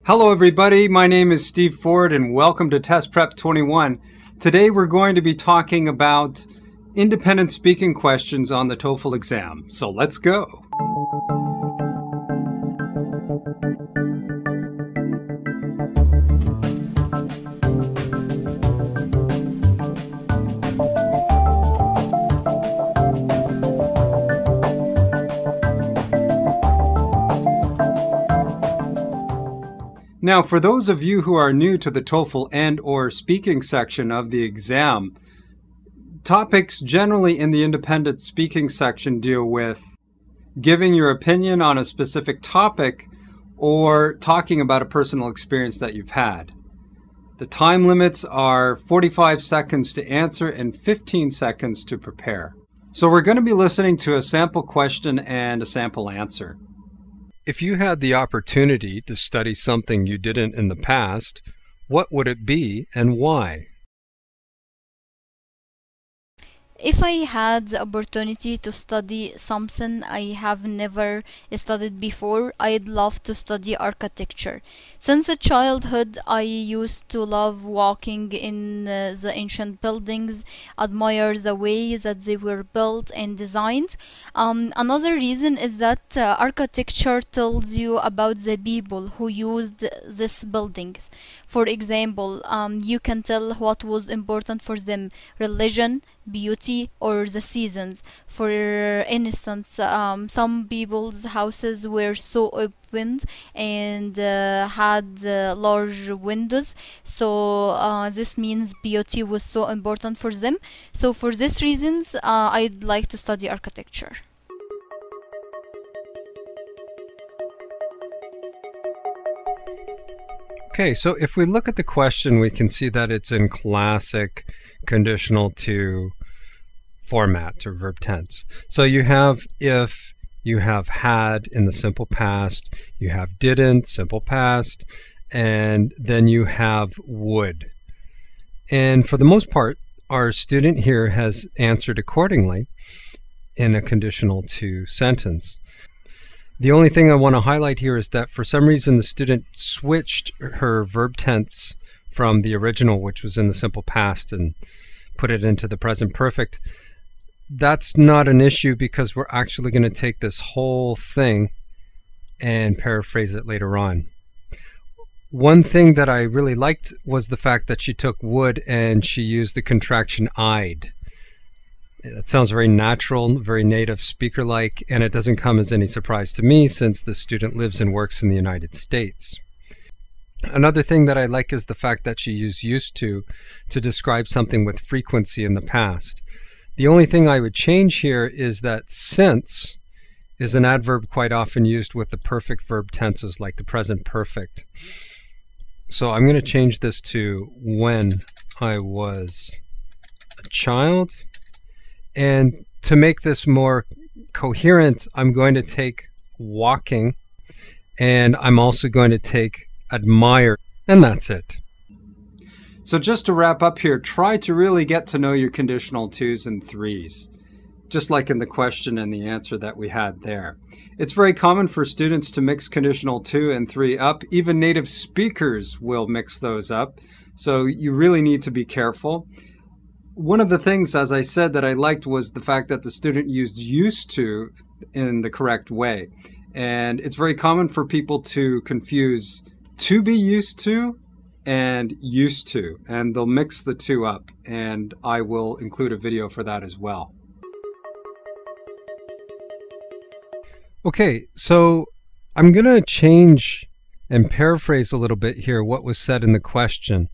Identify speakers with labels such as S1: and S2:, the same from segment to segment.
S1: Hello everybody, my name is Steve Ford and welcome to Test Prep 21. Today we're going to be talking about independent speaking questions on the TOEFL exam. So let's go. Now, for those of you who are new to the TOEFL and/or speaking section of the exam, topics generally in the independent speaking section deal with giving your opinion on a specific topic or talking about a personal experience that you've had. The time limits are 45 seconds to answer and 15 seconds to prepare. So we're going to be listening to a sample question and a sample answer. If you had the opportunity to study something you didn't in the past, what would it be and why?
S2: If I had the opportunity to study something I have never studied before, I'd love to study architecture. Since childhood, I used to love walking in the ancient buildings, admire the way that they were built and designed. Another reason is that architecture tells you about the people who used these buildings. For example, you can tell what was important for them: religion, beauty, or the seasons. For instance, some people's houses were so open and had large windows, so this means beauty was so important for them. So for these reasons, I'd like to study architecture.
S1: Okay, so if we look at the question, we can see that it's in classic conditional to format or verb tense. So you have if, you have had in the simple past, you have didn't, simple past, and then you have would. And for the most part, our student here has answered accordingly in a conditional to sentence. The only thing I want to highlight here is that for some reason the student switched her verb tense from the original, which was in the simple past, and put it into the present perfect. That's not an issue because we're actually going to take this whole thing and paraphrase it later on. One thing that I really liked was the fact that she took would and she used the contraction I'd. That sounds very natural, very native speaker-like, and it doesn't come as any surprise to me since the student lives and works in the United States. Another thing that I like is the fact that she used to describe something with frequency in the past. The only thing I would change here is that since is an adverb quite often used with the perfect verb tenses like the present perfect. So I'm going to change this to when I was a child. And to make this more coherent, I'm going to take walking, and I'm also going to take admire, and that's it. So just to wrap up here, try to really get to know your conditional twos and threes, just like in the question and the answer that we had there. It's very common for students to mix conditional two and three up. Even native speakers will mix those up, so you really need to be careful. One of the things, as I said, that I liked was the fact that the student used to in the correct way. And it's very common for people to confuse to be used to and used to, and they'll mix the two up, and I will include a video for that as well. Okay, so I'm going to change and paraphrase a little bit here what was said in the question,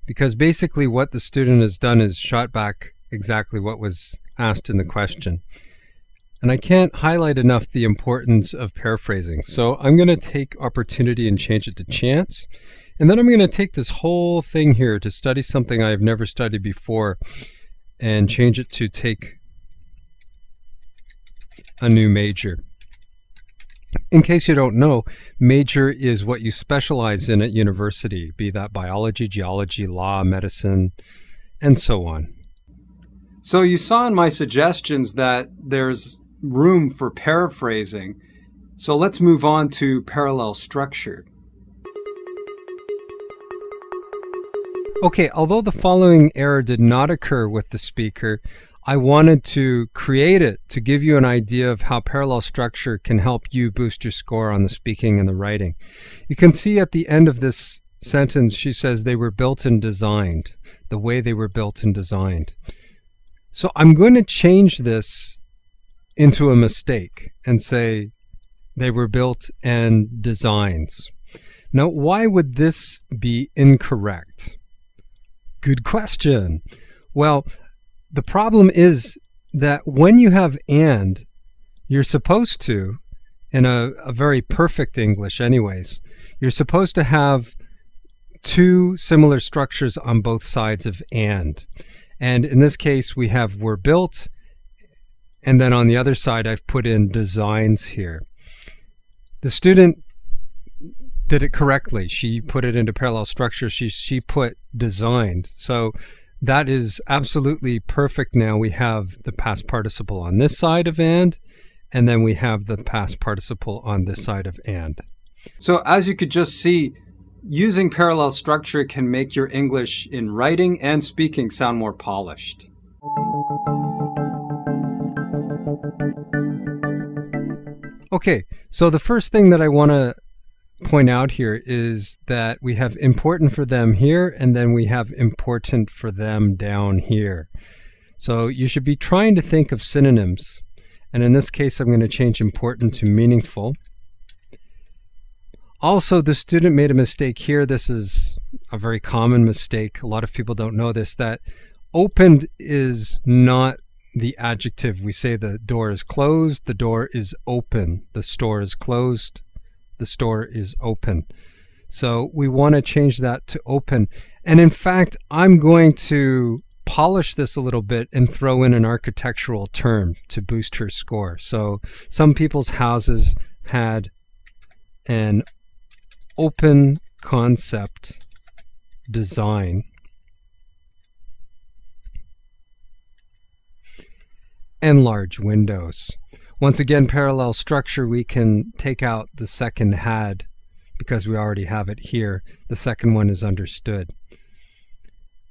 S1: because basically what the student has done is shot back exactly what was asked in the question. And I can't highlight enough the importance of paraphrasing. So I'm going to take opportunity and change it to chance. And then I'm going to take this whole thing here to study something I've never studied before and change it to take a new major. In case you don't know, major is what you specialize in at university, be that biology, geology, law, medicine, and so on. So you saw in my suggestions that there's room for paraphrasing. So let's move on to parallel structure. Okay, although the following error did not occur with the speaker, I wanted to create it to give you an idea of how parallel structure can help you boost your score on the speaking and the writing. You can see at the end of this sentence, she says they were built and designed, the way they were built and designed. So I'm going to change this into a mistake and say they were built and designs. Now, why would this be incorrect? Good question. Well, the problem is that when you have and, you're supposed to, in a very perfect English anyways, you're supposed to have two similar structures on both sides of and. And in this case, we have were built, and then on the other side, I've put in designs here. The student did it correctly. She put it into parallel structure. She put designed. So that is absolutely perfect. Now we have the past participle on this side of and then we have the past participle on this side of and. So as you could just see, using parallel structure can make your English in writing and speaking sound more polished. Okay, so the first thing that I want to point out here is that we have important for them here, and then we have important for them down here. So you should be trying to think of synonyms. And in this case, I'm going to change important to meaningful. Also, the student made a mistake here. This is a very common mistake. A lot of people don't know this, that opened is not the adjective. We say the door is closed, the door is open. The store is closed, the store is open. So we want to change that to open. And in fact, I'm going to polish this a little bit and throw in an architectural term to boost her score. So some people's houses had an open concept design. And large windows. Once again, parallel structure, we can take out the second had because we already have it here. The second one is understood.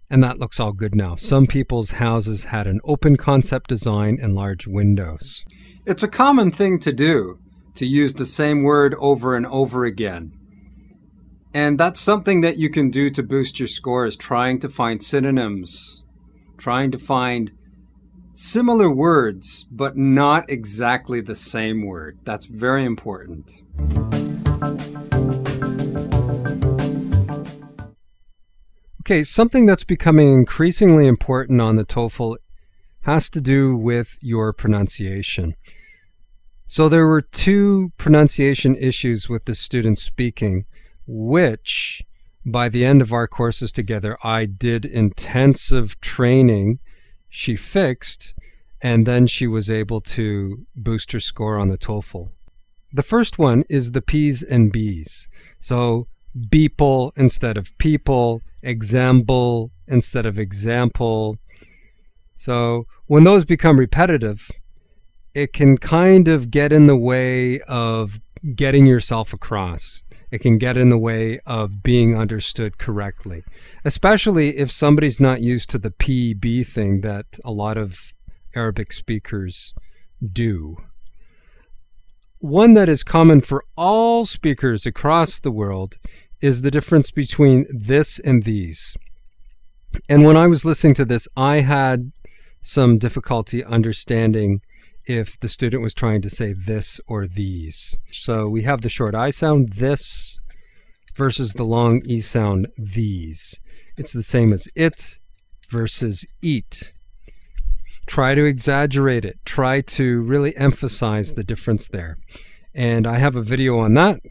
S1: And that looks all good now. Some people's houses had an open concept design and large windows. It's a common thing to do, to use the same word over and over again. And that's something that you can do to boost your scores, trying to find synonyms, trying to find similar words, but not exactly the same word. That's very important. Okay, something that's becoming increasingly important on the TOEFL has to do with your pronunciation. So there were two pronunciation issues with the student speaking, which by the end of our courses together, I did intensive training. She fixed, and then she was able to boost her score on the TOEFL. The first one is the P's and B's. So beeple instead of people, example instead of example. So when those become repetitive, it can kind of get in the way of getting yourself across. It can get in the way of being understood correctly, especially if somebody's not used to the PB thing that a lot of Arabic speakers do. One that is common for all speakers across the world is the difference between this and these. And when I was listening to this, I had some difficulty understanding if the student was trying to say this or these. So we have the short I sound, this, versus the long E sound, these. It's the same as it versus eat. Try to exaggerate it. Try to really emphasize the difference there. And I have a video on that,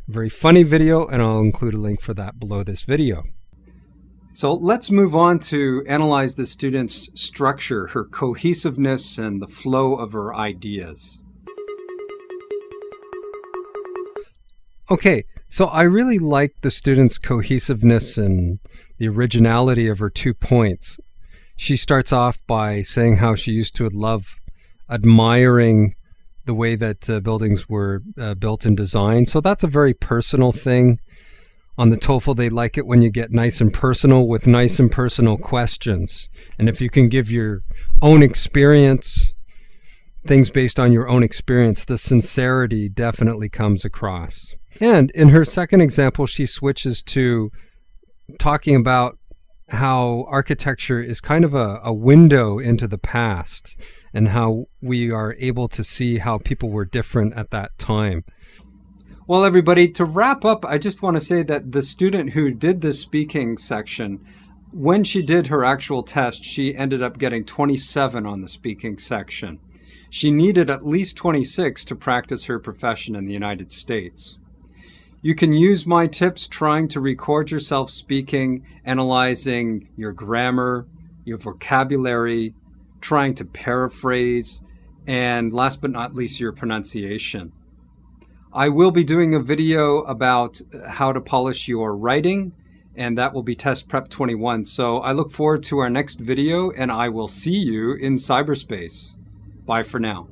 S1: a very funny video, and I'll include a link for that below this video. So let's move on to analyze the student's structure, her cohesiveness, and the flow of her ideas. Okay, so I really like the student's cohesiveness and the originality of her 2 points. She starts off by saying how she used to love admiring the way that buildings were built and designed. So that's a very personal thing. On the TOEFL, they like it when you get nice and personal with nice and personal questions. And if you can give your own experience, things based on your own experience, the sincerity definitely comes across. And in her second example, she switches to talking about how architecture is kind of a window into the past and how we are able to see how people were different at that time. Well, everybody, to wrap up, I just want to say that the student who did the speaking section, when she did her actual test, she ended up getting 27 on the speaking section. She needed at least 26 to practice her profession in the United States. You can use my tips trying to record yourself speaking, analyzing your grammar, your vocabulary, trying to paraphrase, and last but not least, your pronunciation. I will be doing a video about how to polish your writing, and that will be Test Prep 21. So I look forward to our next video, and I will see you in cyberspace. Bye for now.